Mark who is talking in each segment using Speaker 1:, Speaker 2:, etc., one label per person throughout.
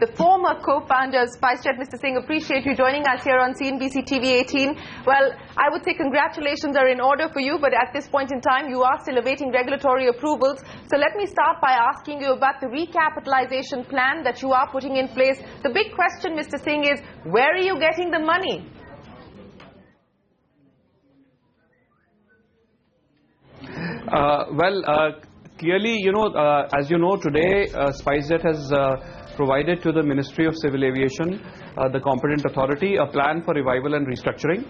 Speaker 1: the former co-founder of SpiceJet. Mr. Singh, appreciate you joining us here on CNBC-TV18. Well, I would say congratulations are in order for you, but at this point in time, you are still awaiting regulatory approvals. So let me start by asking you about the recapitalization plan that you are putting in place. The big question, Mr. Singh, is where are you getting the money?
Speaker 2: Clearly, as you know, today SpiceJet has provided to the Ministry of Civil Aviation, the competent authority, a plan for revival and restructuring.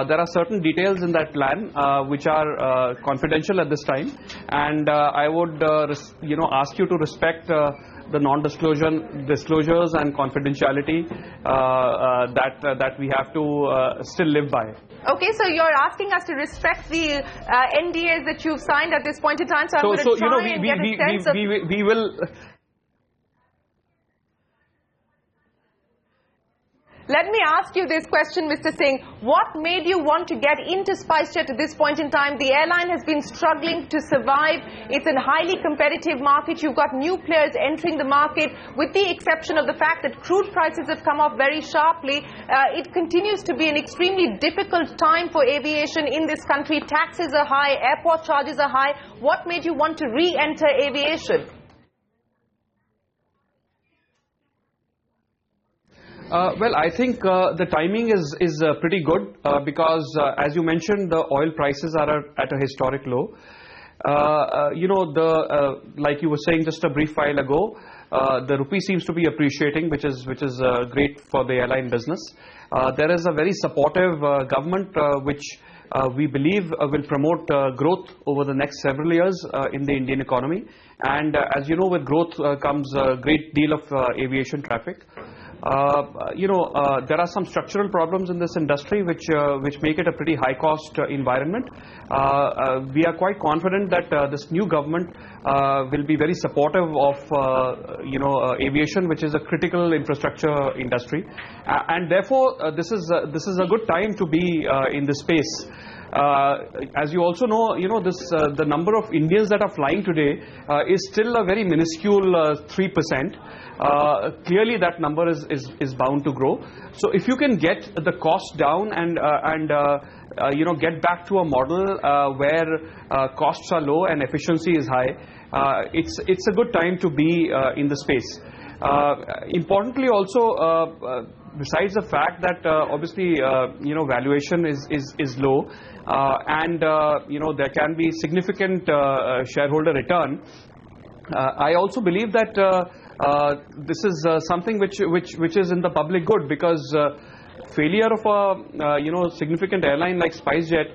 Speaker 2: There are certain details in that plan which are confidential at this time, and I would ask you to respect the non-disclosures and confidentiality that we have to still live by.
Speaker 1: Okay, so you're asking us to respect the NDAs that you've signed at this point in time. So I'm going to try and get a sense of...
Speaker 2: We will...
Speaker 1: Let me ask you this question, Mr. Singh. What made you want to get into SpiceJet at this point in time? The airline has been struggling to survive. It's a highly competitive market. You've got new players entering the market. With the exception of the fact that crude prices have come off very sharply, it continues to be an extremely difficult time for aviation in this country. Taxes are high, airport charges are high. What made you want to re-enter aviation?
Speaker 2: I think the timing is pretty good because, as you mentioned, the oil prices are at a historic low. Like you were saying just a brief while ago, the rupee seems to be appreciating, which is great for the airline business. There is a very supportive government which we believe will promote growth over the next several years in the Indian economy. And as you know, with growth comes a great deal of aviation traffic. There are some structural problems in this industry which make it a pretty high-cost environment. We are quite confident that this new government will be very supportive of aviation, which is a critical infrastructure industry, and therefore this is a good time to be in this space. As you also know, the number of Indians that are flying today is still a very minuscule 3%. Clearly, that number is bound to grow. So, if you can get the cost down and get back to a model where costs are low and efficiency is high, it's a good time to be in the space. Importantly, also, besides the fact that obviously valuation is low and there can be significant shareholder return, I also believe that this is something which is in the public good, because failure of a significant airline like SpiceJet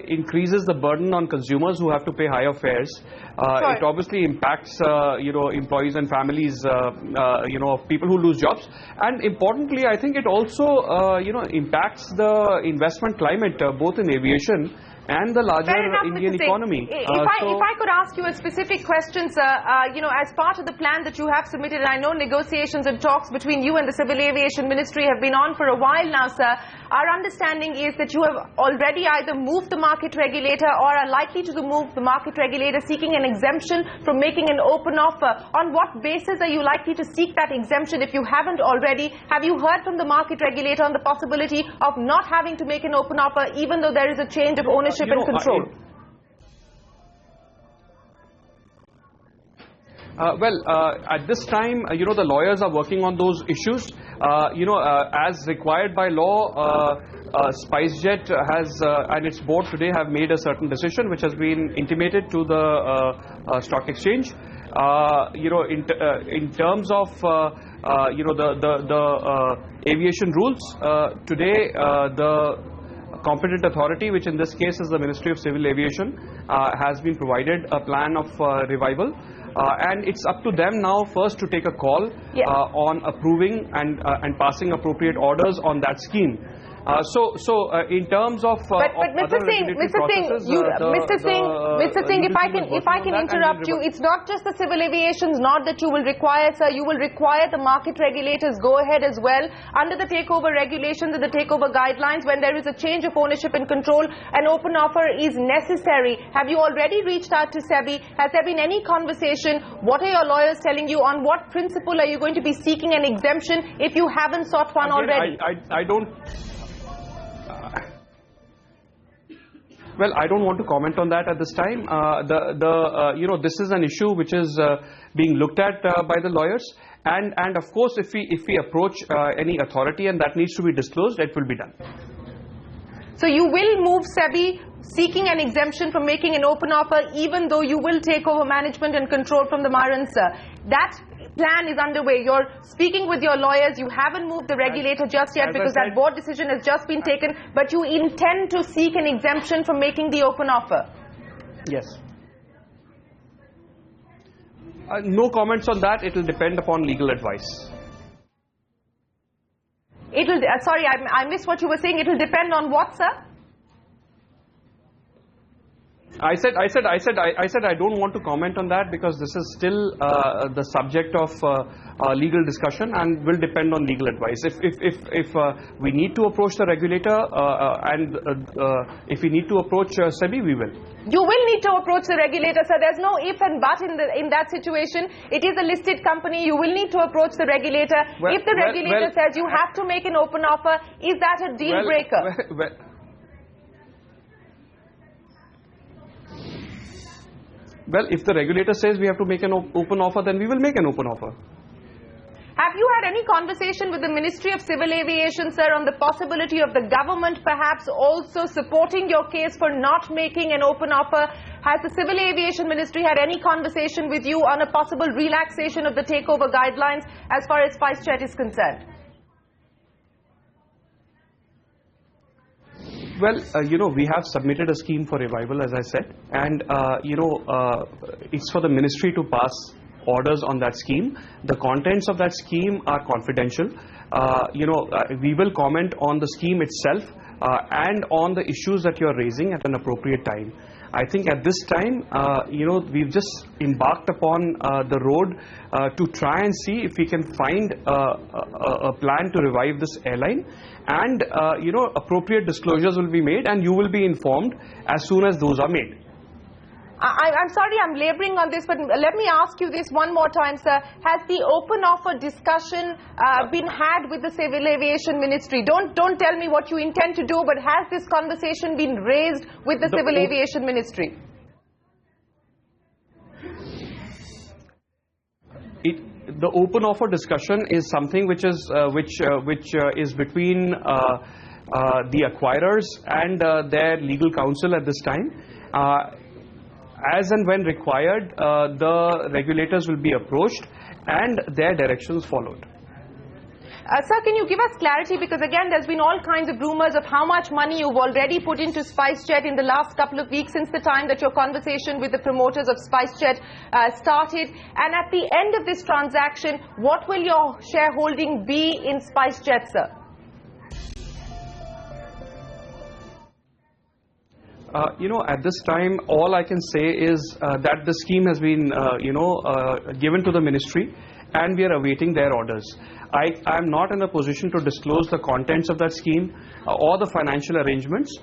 Speaker 2: increases the burden on consumers who have to pay higher fares. It obviously impacts employees and families of people who lose jobs, and importantly, I think it also impacts the investment climate both in aviation and the larger Indian economy.
Speaker 1: If I could ask you a specific question, sir, as part of the plan that you have submitted, and I know negotiations and talks between you and the Civil Aviation Ministry have been on for a while now, sir. Our understanding is that you have already either moved the market regulator or are likely to move the market regulator, seeking an exemption from making an open offer. On what basis are you likely to seek that exemption if you haven't already? Have you heard from the market regulator on the possibility of not having to make an open offer, even though there is a change of ownership and control?
Speaker 2: At this time, the lawyers are working on those issues. As required by law, SpiceJet has and its board today have made a certain decision which has been intimated to the stock exchange. In terms of the aviation rules, today the competent authority, which in this case is the Ministry of Civil Aviation, has been provided a plan of revival. And it's up to them now first to take a call on approving and passing appropriate orders on that scheme. In terms of
Speaker 1: Mr. Singh, if I can interrupt you, it's not just the civil aviation's nod that you will require, sir. You will require the market regulators go ahead as well under the takeover regulations and the takeover guidelines. When there is a change of ownership and control, an open offer is necessary. Have you already reached out to SEBI? Has there been any conversation? What are your lawyers telling you? On what principle are you going to be seeking an exemption if you haven't sought one already?
Speaker 2: I don't. Well, I don't want to comment on that at this time. This is an issue which is being looked at by the lawyers, and of course, if we approach any authority and that needs to be disclosed, it will be done.
Speaker 1: So you will move SEBI seeking an exemption from making an open offer, even though you will take over management and control from the Marans, sir. That plan is underway. You're speaking with your lawyers. You haven't moved the regulator just yet because that board decision has just been taken, but you intend to seek an exemption from making the open offer.
Speaker 2: Yes. No comments on that. It will depend upon legal advice.
Speaker 1: It will. Sorry, I missed what you were saying. It will depend on what, sir?
Speaker 2: I said I don't want to comment on that because this is still the subject of legal discussion and will depend on legal advice. If we need to approach the regulator and if we need to approach SEBI, we will.
Speaker 1: You will need to approach the regulator, sir. There's no if and but in that situation. It is a listed company. You will need to approach the regulator. If the regulator says you have to make an open offer, is that a deal breaker?
Speaker 2: Well, if the regulator says we have to make an open offer, then we will make an open offer.
Speaker 1: Have you had any conversation with the Ministry of Civil Aviation, sir, on the possibility of the government perhaps also supporting your case for not making an open offer? Has the Civil Aviation Ministry had any conversation with you on a possible relaxation of the takeover guidelines as far as SpiceJet is concerned?
Speaker 2: Well, we have submitted a scheme for revival, as I said, and, it's for the ministry to pass orders on that scheme. The contents of that scheme are confidential. We will comment on the scheme itself and on the issues that you are raising at an appropriate time. I think at this time, we've just embarked upon the road to try and see if we can find a plan to revive this airline, and appropriate disclosures will be made and you will be informed as soon as those are made.
Speaker 1: I'm sorry I'm laboring on this, but let me ask you this one more time, sir. Has the open offer discussion been had with the Civil Aviation Ministry? Don't tell me what you intend to do, but has this conversation been raised with the Civil Aviation Ministry?
Speaker 2: The open offer discussion is something which is between the acquirers and their legal counsel at this time. As and when required, the regulators will be approached and their directions followed.
Speaker 1: Sir, can you give us clarity, because again there's been all kinds of rumors of how much money you've already put into SpiceJet in the last couple of weeks since the time that your conversation with the promoters of SpiceJet started, and at the end of this transaction, what will your shareholding be in SpiceJet, sir?
Speaker 2: At this time, all I can say is that the scheme has been, given to the ministry, and we are awaiting their orders. I am not in a position to disclose the contents of that scheme or the financial arrangements.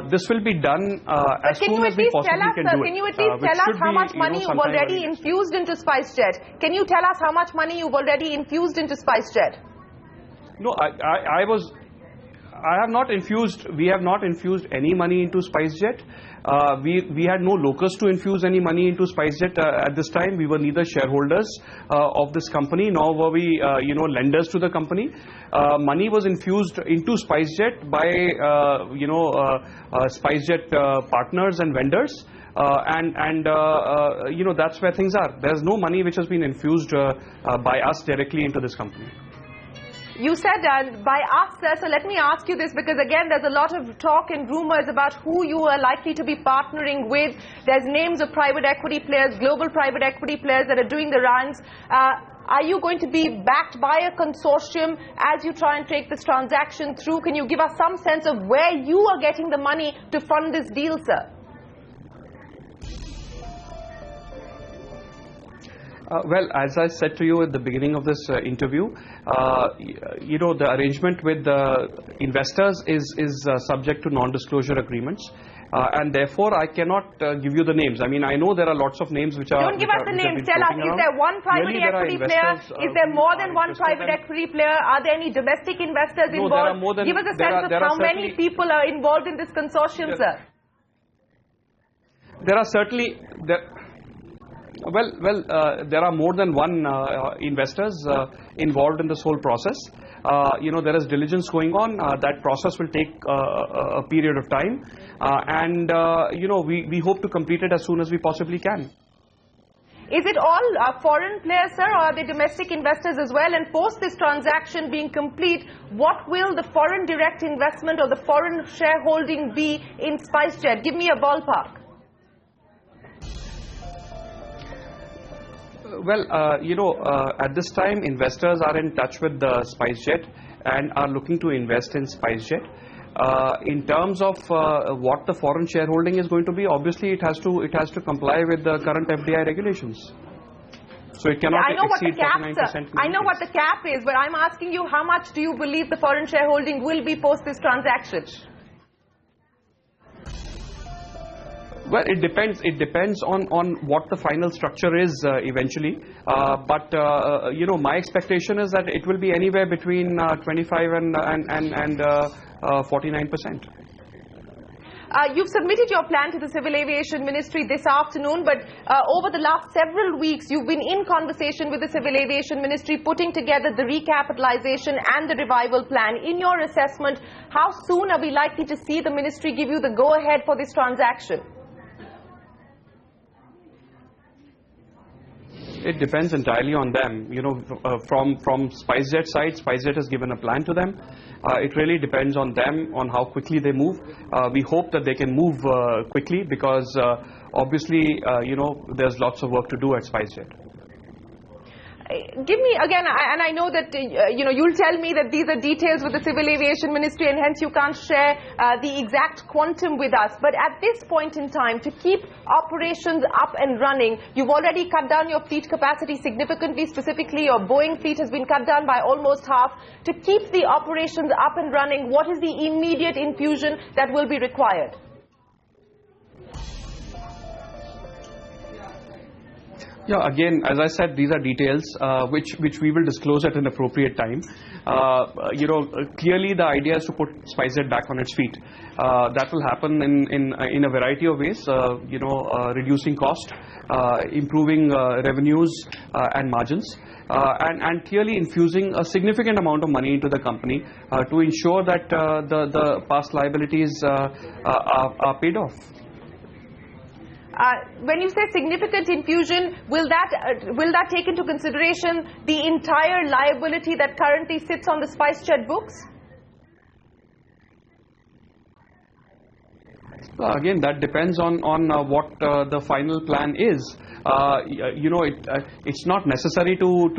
Speaker 2: This will be done as soon as we possibly can do it.
Speaker 1: Can you at least tell us how much money you've already infused into SpiceJet? Can you tell us how much money you've already infused into SpiceJet?
Speaker 2: No, I have not infused. We have not infused any money into SpiceJet. We had no locus to infuse any money into SpiceJet at this time. We were neither shareholders of this company nor were we, lenders to the company. Money was infused into SpiceJet by, SpiceJet partners and vendors. That's where things are. There's no money which has been infused by us directly into this company.
Speaker 1: You said by us, sir, so let me ask you this, because again there's a lot of talk and rumors about who you are likely to be partnering with. There's names of private equity players, global private equity players that are doing the rounds. Are you going to be backed by a consortium as you try and take this transaction through? Can you give us some sense of where you are getting the money to fund this deal, sir?
Speaker 2: Well, as I said to you at the beginning of this interview, the arrangement with the investors is subject to non-disclosure agreements. And therefore, I cannot give you the names. I mean, I know there are lots of names which are...
Speaker 1: Don't give us the names. Tell us, is there one private equity player? Is there more than one private equity player? Are there any domestic investors involved?
Speaker 2: No, there are more than...
Speaker 1: Give us a sense of how many people are involved in this consortium, sir.
Speaker 2: There are certainly... there are more than one investors involved in this whole process. There is diligence going on. That process will take a period of time. We hope to complete it as soon as we possibly can.
Speaker 1: Is it all foreign players, sir, or are they domestic investors as well? And post this transaction being complete, what will the foreign direct investment or the foreign shareholding be in SpiceJet? Give me a ballpark.
Speaker 2: Well, at this time, investors are in touch with the SpiceJet and are looking to invest in SpiceJet. In terms of what the foreign shareholding is going to be, obviously it has to comply with the current FDI regulations. So it cannot exceed 49%.
Speaker 1: I know what the cap is, but I'm asking you, how much do you believe the foreign shareholding will be post this transaction?
Speaker 2: Well, it depends. It depends on what the final structure is eventually. My expectation is that it will be anywhere between 25 and 49%.
Speaker 1: You've submitted your plan to the Civil Aviation Ministry this afternoon, but over the last several weeks, you've been in conversation with the Civil Aviation Ministry, putting together the recapitalization and the revival plan. In your assessment, how soon are we likely to see the Ministry give you the go-ahead for this transaction?
Speaker 2: It depends entirely on them. From SpiceJet side, SpiceJet has given a plan to them. It really depends on them, on how quickly they move. We hope that they can move quickly because obviously, there's lots of work to do at SpiceJet.
Speaker 1: Give me again, and I know that you'll tell me that these are details with the Civil Aviation Ministry and hence you can't share the exact quantum with us, but at this point in time, to keep operations up and running, you've already cut down your fleet capacity significantly. Specifically, your Boeing fleet has been cut down by almost half. To keep the operations up and running, what is the immediate infusion that will be required?
Speaker 2: Yeah, again, as I said, these are details which we will disclose at an appropriate time. Clearly the idea is to put SpiceJet back on its feet. That will happen in a variety of ways, reducing cost, improving revenues and margins, and clearly infusing a significant amount of money into the company to ensure that the past liabilities are paid off.
Speaker 1: When you say significant infusion, will that take into consideration the entire liability that currently sits on the SpiceJet books?
Speaker 2: Again, that depends on what the final plan is. It's not necessary to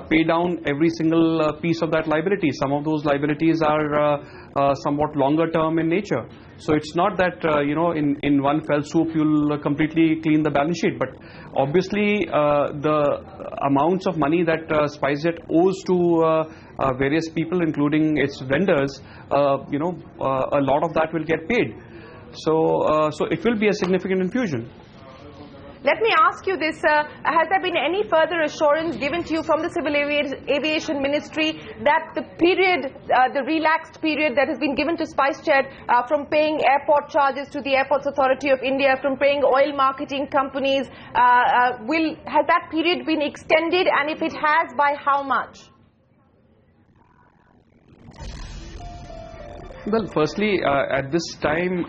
Speaker 2: pay down every single piece of that liability. Some of those liabilities are somewhat longer term in nature. So it's not that in one fell swoop you'll completely clean the balance sheet. But obviously the amounts of money that SpiceJet owes to various people, including its vendors, a lot of that will get paid. So it will be a significant infusion.
Speaker 1: Let me ask you this, has there been any further assurance given to you from the Civil Aviation Ministry that the period, the relaxed period that has been given to SpiceJet from paying airport charges to the Airports Authority of India, from paying oil marketing companies, has that period been extended, and if it has, by how much?
Speaker 2: Well, firstly, at this time,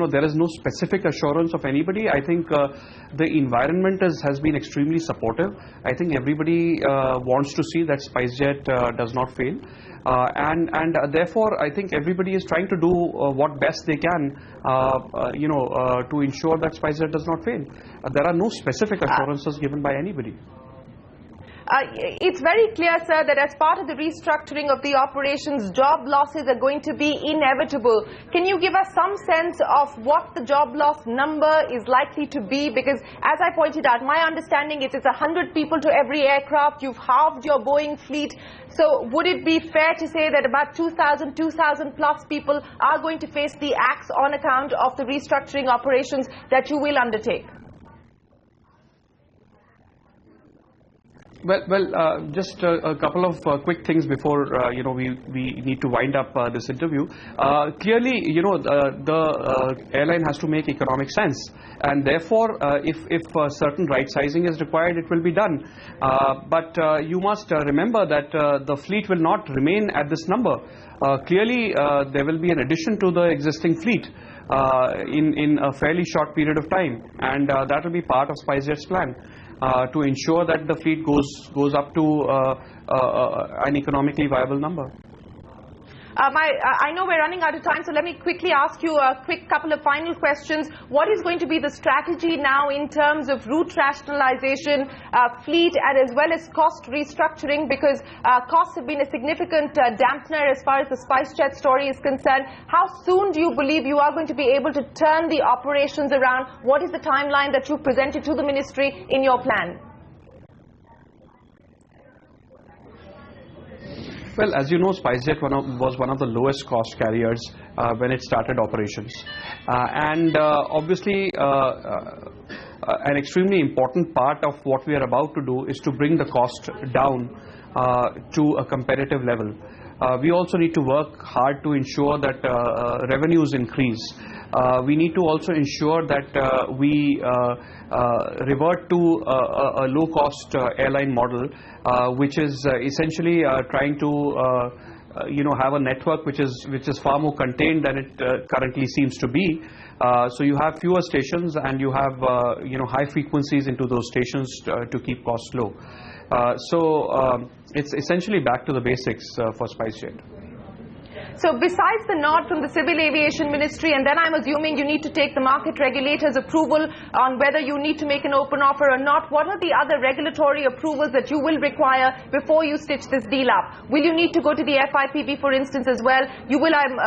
Speaker 2: there is no specific assurance of anybody. I think the environment has been extremely supportive. I think everybody wants to see that SpiceJet does not fail. And therefore, I think everybody is trying to do what best they can, to ensure that SpiceJet does not fail. There are no specific assurances given by anybody.
Speaker 1: It's very clear, sir, that as part of the restructuring of the operations, job losses are going to be inevitable. Can you give us some sense of what the job loss number is likely to be? Because, as I pointed out, my understanding is it's 100 people to every aircraft. You've halved your Boeing fleet. So would it be fair to say that about 2,000 plus people are going to face the axe on account of the restructuring operations that you will undertake?
Speaker 2: Well, just a couple of quick things before we need to wind up this interview. Clearly, the airline has to make economic sense, and therefore, if certain right sizing is required, it will be done. But you must remember that the fleet will not remain at this number. Clearly, there will be an addition to the existing fleet in a fairly short period of time, and that will be part of SpiceJet's plan. To ensure that the fleet goes up to an economically viable number.
Speaker 1: I know we're running out of time, so let me quickly ask you a quick couple of final questions. What is going to be the strategy now in terms of route rationalization, fleet, and as well as cost restructuring? Because costs have been a significant dampener as far as the SpiceJet story is concerned. How soon do you believe you are going to be able to turn the operations around? What is the timeline that you presented to the ministry in your plan?
Speaker 2: Well, as you know, SpiceJet was one of the lowest cost carriers when it started operations. And obviously, an extremely important part of what we are about to do is to bring the cost down to a competitive level. We also need to work hard to ensure that revenues increase. We need to also ensure that we revert to a low-cost airline model, which is essentially trying to have a network which is far more contained than it currently seems to be. So you have fewer stations, and you have high frequencies into those stations to keep costs low. So it's essentially back to the basics for SpiceJet.
Speaker 1: So besides the nod from the Civil Aviation Ministry, and then I'm assuming you need to take the market regulator's approval on whether you need to make an open offer or not, what are the other regulatory approvals that you will require before you stitch this deal up? Will you need to go to the FIPB, for instance, as well? You will, I'm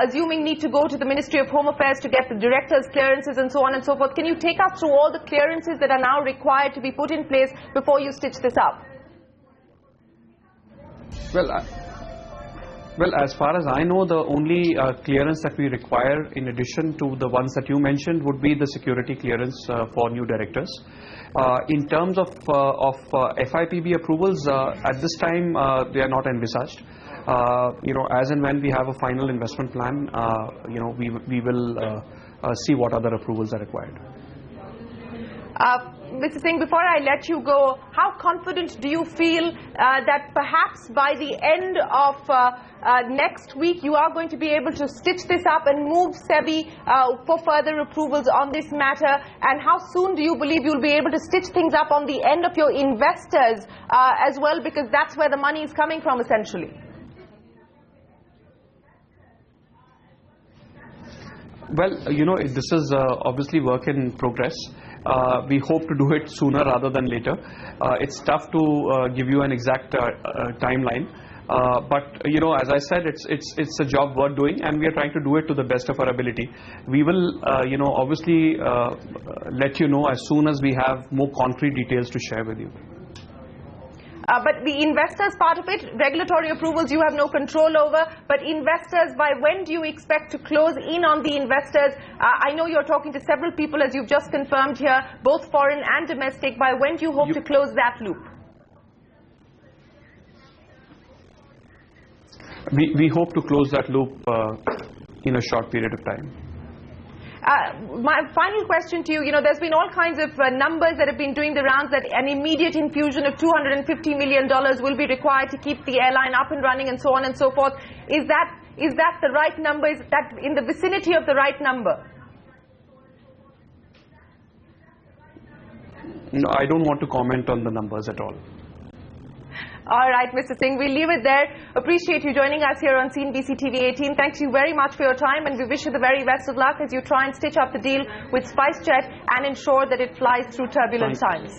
Speaker 1: assuming, need to go to the Ministry of Home Affairs to get the director's clearances and so on and so forth. Can you take us through all the clearances that are now required to be put in place before you stitch this up?
Speaker 2: Well, as far as I know, the only clearance that we require in addition to the ones that you mentioned would be the security clearance for new directors. In terms of FIPB approvals, at this time they are not envisaged. As and when we have a final investment plan, we will see what other approvals are required.
Speaker 1: Mr. Singh, before I let you go, how confident do you feel that perhaps by the end of next week you are going to be able to stitch this up and move SEBI for further approvals on this matter? And how soon do you believe you'll be able to stitch things up on the end of your investors as well, because that's where the money is coming from essentially?
Speaker 2: Well, this is obviously work in progress. We hope to do it sooner rather than later. It's tough to give you an exact timeline. But as I said, it's a job worth doing, and we are trying to do it to the best of our ability. We will, obviously, let you know as soon as we have more concrete details to share with you.
Speaker 1: But the investors part of it, regulatory approvals you have no control over, but investors, by when do you expect to close in on the investors? I know you're talking to several people, as you've just confirmed here, both foreign and domestic. By when do you hope to close that loop?
Speaker 2: We hope to close that loop in a short period of time.
Speaker 1: My final question to you, there's been all kinds of numbers that have been doing the rounds that an immediate infusion of $250 million will be required to keep the airline up and running and so on and so forth. Is that the right number? Is that in the vicinity of the right number?
Speaker 2: No, I don't want to comment on the numbers at all.
Speaker 1: All right, Mr. Singh, we'll leave it there. Appreciate you joining us here on CNBC-TV18. Thank you very much for your time, and we wish you the very best of luck as you try and stitch up the deal with SpiceJet and ensure that it flies through turbulent times.